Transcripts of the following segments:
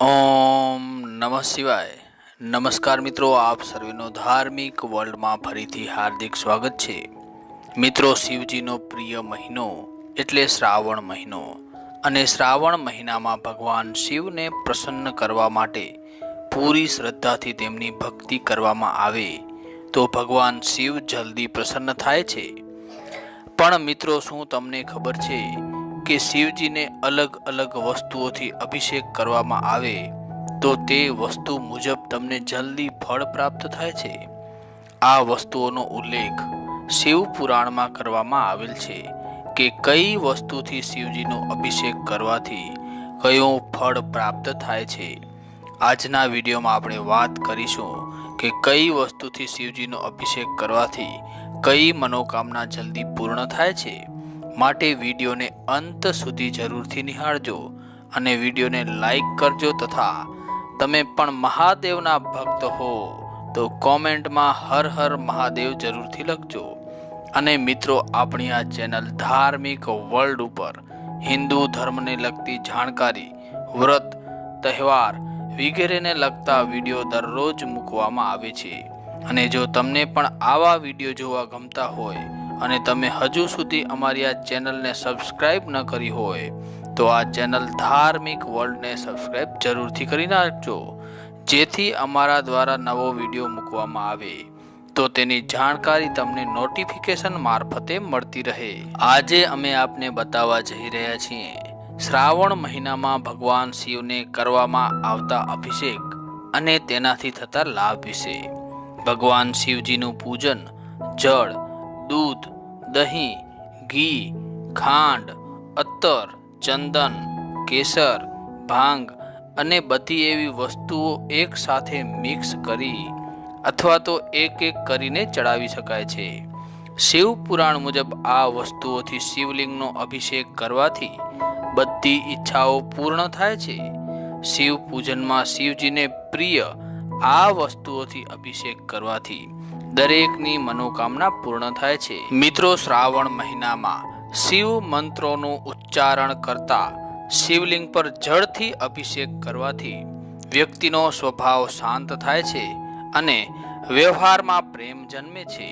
ઓમ નમઃ શિવાય। નમસ્કાર મિત્રો, આપ સર્વેનો ધાર્મિક વર્લ્ડમાં ફરીથી હાર્દિક સ્વાગત છે। મિત્રો, શિવજીનો પ્રિય મહિનો એટલે શ્રાવણ મહિનો અને શ્રાવણ મહિનામાં ભગવાન શિવને પ્રસન્ન કરવા માટે પૂરી શ્રદ્ધાથી તેમની ભક્તિ કરવામાં આવે તો ભગવાન શિવ જલ્દી પ્રસન્ન થાય છે। પણ મિત્રો, શું તમને ખબર છે કે શિવજીને અલગ અલગ વસ્તુઓથી અભિષેક કરવામાં આવે તો તે વસ્તુ મુજબ તમને જલ્દી ફળ પ્રાપ્ત થાય છે। આ વસ્તુઓનો ઉલ્લેખ શિવ પુરાણમાં કરવામાં આવેલ છે કે કઈ વસ્તુથી શિવજીનો અભિષેક કરવાથી કયું ફળ પ્રાપ્ત થાય છે। આજના વિડીયોમાં આપણે વાત કરીશું કે કઈ વસ્તુથી શિવજીનો અભિષેક કરવાથી કઈ મનોકામના જલ્દી પૂર્ણ થાય છે। માટે વિડીયોને અંત સુધી જરૂરથી નિહાળજો અને વિડીયોને લાઈક કરજો તથા તમે પણ મહાદેવના ભક્ત હો તો કોમેન્ટમાં હર હર મહાદેવ જરૂરથી લખજો। અને મિત્રો, આપણી આ ચેનલ ધાર્મિક વર્લ્ડ ઉપર હિન્દુ ધર્મને લગતી જાણકારી, વ્રત, તહેવાર વગેરેને લગતા વિડીયો દરરોજ મૂકવામાં આવે છે। અને જો તમને પણ આવા વિડીયો જોવા ગમતા હોય અને તમે હજુ સુધી અમારી આ ચેનલને સબસ્ક્રાઇબ ન કરી હોય તો આ ચેનલ ધાર્મિક વર્લ્ડને સબસ્ક્રાઇબ જરૂરથી કરી નાખજો, જેથી અમારા દ્વારા નવો વિડીયો મૂકવામાં આવે તો તેની જાણકારી તમને નોટિફિકેશન મારફતે મળતી રહે। આજે અમે આપને બતાવવા જઈ રહ્યા છીએ શ્રાવણ મહિનામાં ભગવાન શિવને કરવામાં આવતા અભિષેક અને તેનાથી થતા લાભ વિશે। ભગવાન શિવજીનું પૂજન જળ, દૂધ, દહીં, ઘી, ખાંડ, અત્તર, ચંદન, કેસર, ભાંગ અને બધી એવી વસ્તુઓ એક સાથે મિક્સ કરી અથવા તો એક એક કરીને ચડાવી શકાય છે। શિવ પુરાણ મુજબ આ વસ્તુઓથી શિવલિંગનો અભિષેક કરવાથી બધી ઈચ્છાઓ પૂર્ણ થાય છે। શિવ પૂજનમાં શિવજીને પ્રિય આ વસ્તુઓથી અભિષેક કરવાથી દરેકની મનોકામના પૂર્ણ થાય છે। મિત્રો, શ્રાવણ મહિનામાં શિવ મંત્રોનું ઉચ્ચારણ કરતા શિવલિંગ પર જળથી અભિષેક કરવાથી વ્યક્તિનો સ્વભાવ શાંત થાય છે અને વ્યવહારમાં પ્રેમ જન્મે છે।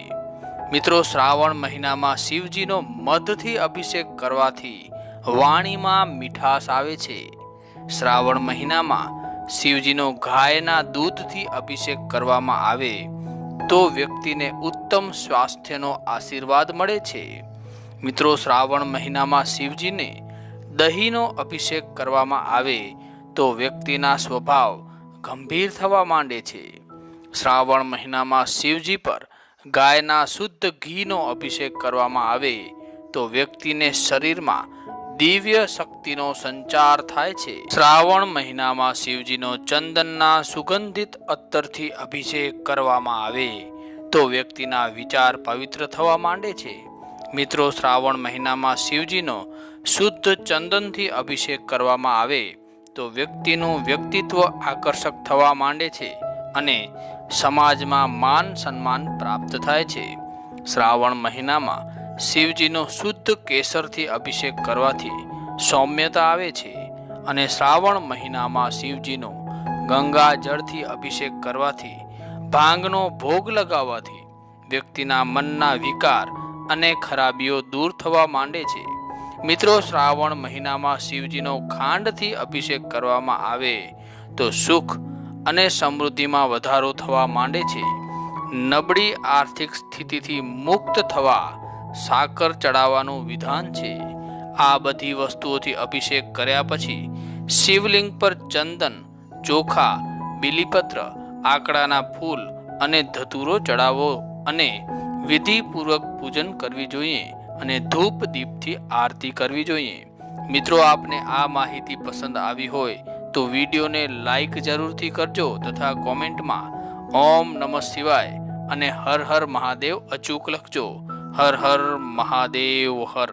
મિત્રો, શ્રાવણ મહિનામાં શિવજીનો મધથી અભિષેક કરવાથી વાણીમાં મીઠાશ આવે છે। શ્રાવણ મહિનામાં શિવજીનો ગાયના દૂધથી અભિષેક કરવામાં આવે તો વ્યક્તિને ઉત્તમ સ્વાસ્થ્યનો આશીર્વાદ મળે છે। મિત્રો, શ્રાવણ મહિનામાં શિવજીને દહીંનો અભિષેક કરવામાં આવે તો વ્યક્તિના સ્વભાવ ગંભીર થવા માંડે છે। શ્રાવણ મહિનામાં શિવજી પર ગાયના શુદ્ધ ઘીનો અભિષેક કરવામાં આવે તો વ્યક્તિને શરીરમાં દિવ્ય શક્તિનો સંચાર થાય છે। શ્રાવણ મહિનામાં શિવજીનો ચંદનના સુગંધિત અત્તરથી અભિષેક કરવામાં આવે તો વ્યક્તિના વિચાર પવિત્ર થવા માંડે છે। મિત્રો, શ્રાવણ મહિનામાં શિવજીનો શુદ્ધ ચંદનથી અભિષેક કરવામાં આવે તો વ્યક્તિનું વ્યક્તિત્વ આકર્ષક થવા માંડે છે અને સમાજમાં માન સન્માન પ્રાપ્ત થાય છે। શ્રાવણ મહિનામાં શિવજીનો શુદ્ધ કેસરથી અભિષેક કરવાથી સૌમ્યતા આવે છે અને શ્રાવણ મહિનામાં શિવજીનો ગંગા જળથી અભિષેક કરવાથી, ભાંગનો ભોગ લગાવવાથી વ્યક્તિના મનના વિકાર અને ખરાબીઓ દૂર થવા માંડે છે। મિત્રો, શ્રાવણ મહિનામાં શિવજીનો ખાંડથી અભિષેક કરવામાં આવે તો સુખ અને સમૃદ્ધિમાં વધારો થવા માંડે છે। નબળી આર્થિક સ્થિતિથી મુક્ત થવા સાકર ચડાવવાનું વિધાન છે। આ બધી વસ્તુઓથી અભિષેક કર્યા પછી શિવલિંગ પર ચંદન, ચોખા, બીલીપત્ર, આકડાના ફૂલ અને ધતૂરો ચડાવો અને વિધિપૂર્વક પૂજન કરવી જોઈએ અને ધૂપ દીપથી આરતી કરવી જોઈએ। મિત્રો, આપને આ માહિતી પસંદ આવી હોય તો વિડીયોને લાઈક જરૂરથી કરજો તથા કોમેન્ટમાં ઓમ નમઃ શિવાય અને હર હર મહાદેવ અચૂક લખજો। હર હર મહાદેવ હર।